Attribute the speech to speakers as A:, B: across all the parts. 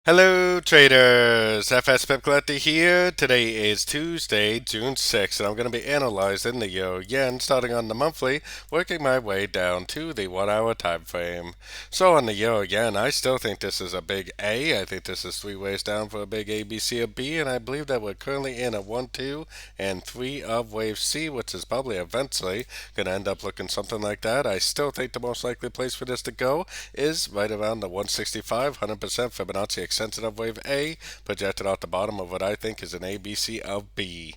A: Hello traders, FX Pip Collector here. Today is Tuesday, June 6th, and I'm going to be analyzing the Euro Yen starting on the monthly, working my way down to the 1 hour time frame. So on the Euro Yen, I still think this is a big A. I think this is three ways down for a big A, B, C, or B, and I believe that we're currently in a 1, 2, and 3 of wave C, which is probably eventually going to end up looking something like that. I still think the most likely place for this to go is right around the 165, 100% Fibonacci sensitive wave A, projected out the bottom of what I think is an ABC of B.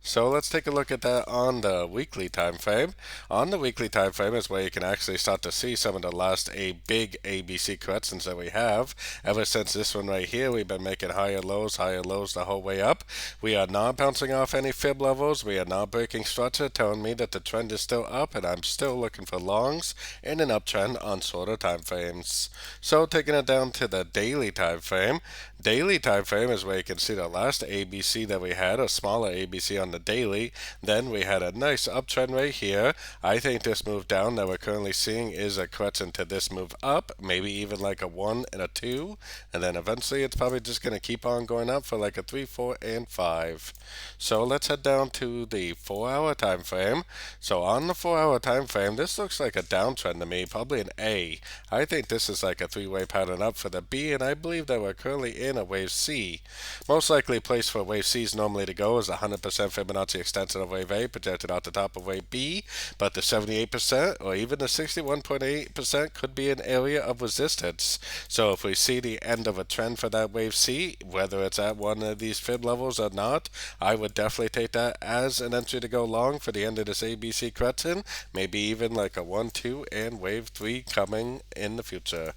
A: So let's take a look at that on the weekly time frame. On the weekly time frame is where you can actually start to see some of the last big ABC corrections that we have. Ever since this one right here, we've been making higher lows the whole way up. We are not bouncing off any fib levels. We are not breaking structure, telling me that the trend is still up, and I'm still looking for longs in an uptrend on shorter time frames. So taking it down to the daily time frame. Daily time frame is where you can see the last ABC that we had, a smaller ABC on the daily. Then we had a nice uptrend right here. I think this move down that we're currently seeing is a correction to this move up, maybe even like a 1 and a 2, and then eventually it's probably just going to keep on going up for like a 3, 4, and 5. So let's head down to the 4 hour time frame. So on the 4 hour time frame, this looks like a downtrend to me, probably an A. I think this is like a three-way pattern up for the B, and I believe that we're currently in a wave C. Most likely place for wave C's normally to go is 100% Fibonacci extension of wave A projected out the top of wave B, but the 78% or even the 61.8% could be an area of resistance. So if we see the end of a trend for that wave C, whether it's at one of these fib levels or not, I would definitely take that as an entry to go long for the end of this ABC correction, maybe even like a 1, 2, and wave 3 coming in the future.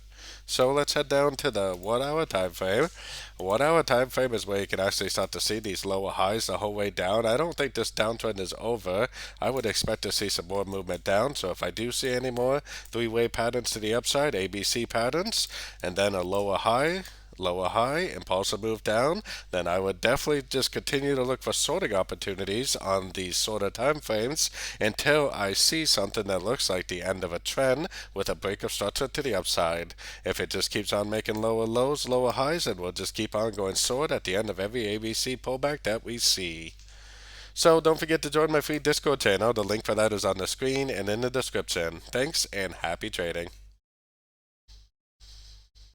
A: So let's head down to the 1 hour time frame. 1 hour time frame is where you can actually start to see these lower highs the whole way down. I don't think this downtrend is over. I would expect to see some more movement down. So if I do see any more three-way patterns to the upside, ABC patterns, and then a lower high, impulsive move down, then I would definitely just continue to look for sorting opportunities on these shorter time frames until I see something that looks like the end of a trend with a break of structure to the upside. If it just keeps on making lower lows, lower highs, then we'll just keep on going short at the end of every ABC pullback that we see. So don't forget to join my free Discord channel. The link for that is on the screen and in the description. Thanks and happy trading.